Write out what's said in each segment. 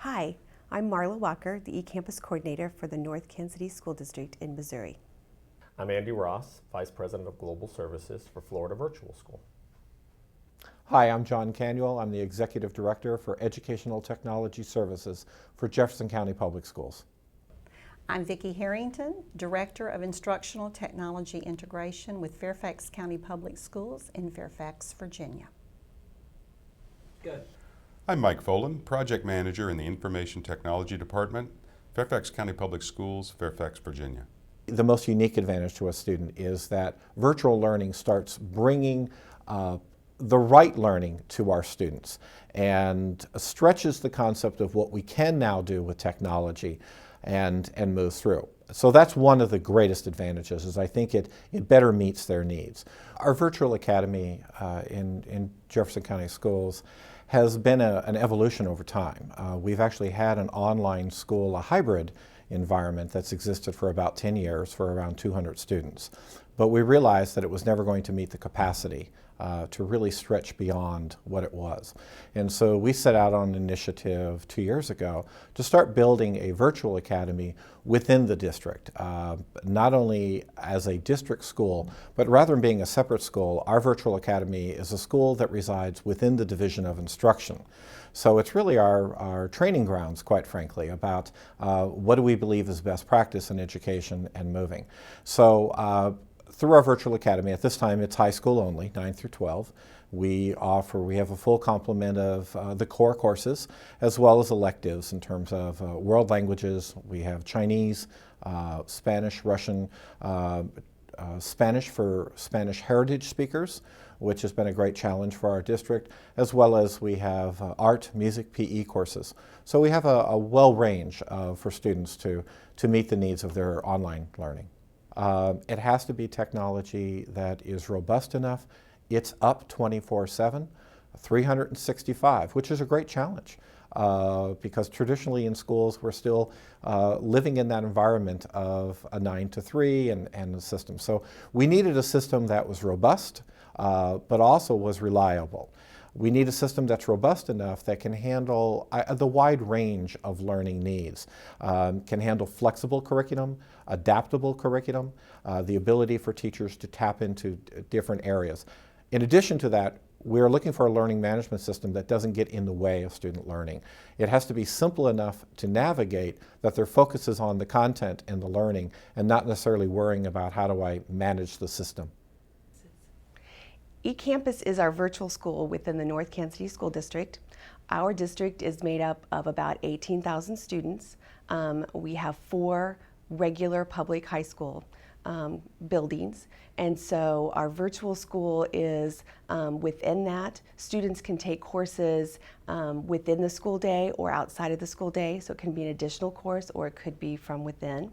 Hi, I'm Marla Walker, the eCampus Coordinator for the North Kansas City School District in Missouri. I'm Andy Ross, Vice President of Global Services for Florida Virtual School. Hi, I'm John Canuel. I'm the Executive Director for Educational Technology Services for Jefferson County Public Schools. I'm Vicki Harrington, Director of Instructional Technology Integration with Fairfax County Public Schools in Fairfax, Virginia. Good. I'm Mike Folan, Project Manager in the Information Technology Department, Fairfax County Public Schools, Fairfax, Virginia. The most unique advantage to a student is that virtual learning starts bringing the right learning to our students and stretches the concept of what we can now do with technology and move through. So that's one of the greatest advantages, is I think it better meets their needs. Our virtual academy in Jefferson County Schools has been an evolution over time. We've actually had an online school, a hybrid environment that's existed for about 10 years for around 200 students. But we realized that it was never going to meet the capacity to really stretch beyond what it was. And so we set out on an initiative 2 years ago to start building a virtual academy within the district, not only as a district school, but rather than being a separate school, our virtual academy is a school that resides within the Division of Instruction. So it's really our training grounds, quite frankly, about what do we believe is best practice in education and moving. So through our virtual academy, at this time it's high school only, 9 through 12. We have a full complement of the core courses as well as electives in terms of world languages. We have Chinese, Spanish, Russian, Spanish for Spanish heritage speakers, which has been a great challenge for our district, as well as we have art, music, PE courses. So we have a well range for students to meet the needs of their online learning. It has to be technology that is robust enough. It's up 24/7, 365, which is a great challenge because traditionally in schools we're still living in that environment of a 9 to 3 and the system. So we needed a system that was robust but also was reliable. We need a system that's robust enough that can handle the wide range of learning needs, can handle flexible curriculum, adaptable curriculum, the ability for teachers to tap into different areas. In addition to that, we're looking for a learning management system that doesn't get in the way of student learning. It has to be simple enough to navigate that their focus is on the content and the learning and not necessarily worrying about how do I manage the system. eCampus is our virtual school within the North Kansas City School District. Our district is made up of about 18,000 students. We have 4 regular public high school buildings, and so our virtual school is within that. Students can take courses within the school day or outside of the school day, so it can be an additional course or it could be from within.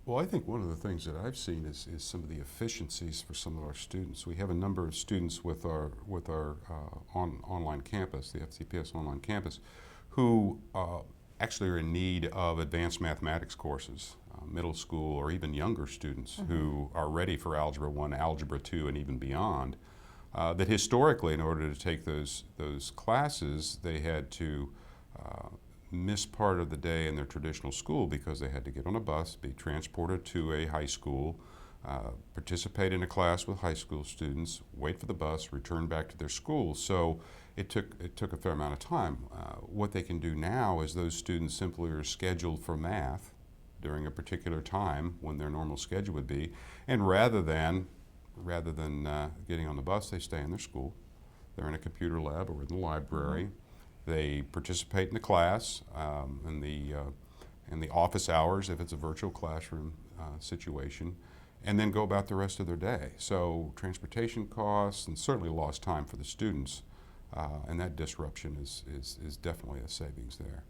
Well, I think one of the things that I've seen is some of the efficiencies for some of our students. We have a number of students with our online campus, the FCPS online campus, who actually are in need of advanced mathematics courses, middle school or even younger students who are ready for Algebra 1, Algebra 2, and even beyond. That historically, in order to take those classes, they had to miss part of the day in their traditional school because they had to get on a bus, be transported to a high school, participate in a class with high school students, wait for the bus, return back to their school. So it took a fair amount of time. What they can do now is those students simply are scheduled for math during a particular time when their normal schedule would be, and rather than getting on the bus, they stay in their school. They're in a computer lab or in the library. They participate in the class, in the office hours if it's a virtual classroom situation, and then go about the rest of their day. So transportation costs and certainly lost time for the students, and that disruption is definitely a savings there.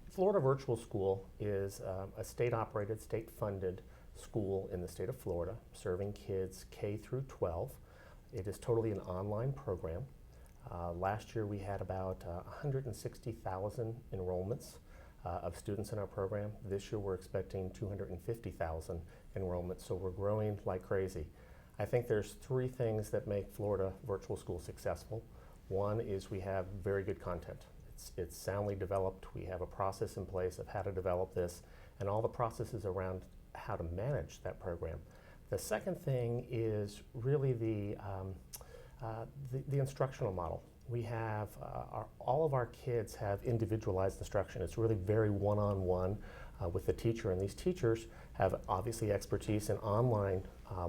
Florida Virtual School is a state-operated, state-funded school in the state of Florida, serving kids K through 12. It is totally an online program. Last year we had about 160,000 enrollments of students in our program. This year we're expecting 250,000 enrollments, so we're growing like crazy. I think there's 3 things that make Florida Virtual School successful. One is we have very good content. It's soundly developed. We have a process in place of how to develop this and all the processes around how to manage that program. The second thing is really the instructional model. We have, all of our kids have individualized instruction. It's really very one-on-one with the teacher, and these teachers have obviously expertise in online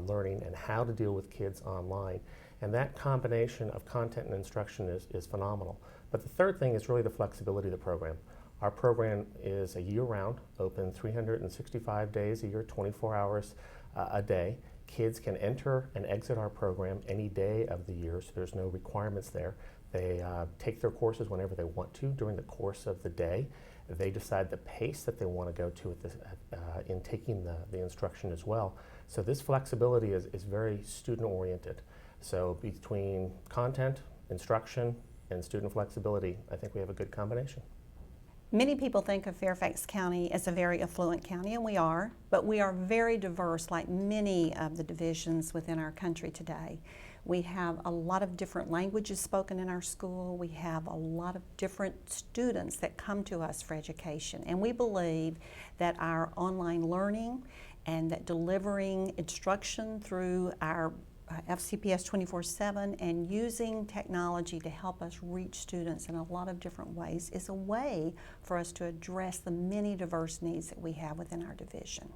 learning and how to deal with kids online. And that combination of content and instruction is phenomenal. But the third thing is really the flexibility of the program. Our program is a year-round, open 365 days a year, 24 hours a day. Kids can enter and exit our program any day of the year, so there's no requirements there. They take their courses whenever they want to during the course of the day. They decide the pace that they want to go to in taking the instruction as well. So this flexibility is very student-oriented. So between content, instruction, and student flexibility, I think we have a good combination. Many people think of Fairfax County as a very affluent county, and we are, but we are very diverse, like many of the divisions within our country today. We have a lot of different languages spoken in our school. We have a lot of different students that come to us for education, and we believe that our online learning and that delivering instruction through our FCPS 24/7 and using technology to help us reach students in a lot of different ways is a way for us to address the many diverse needs that we have within our division.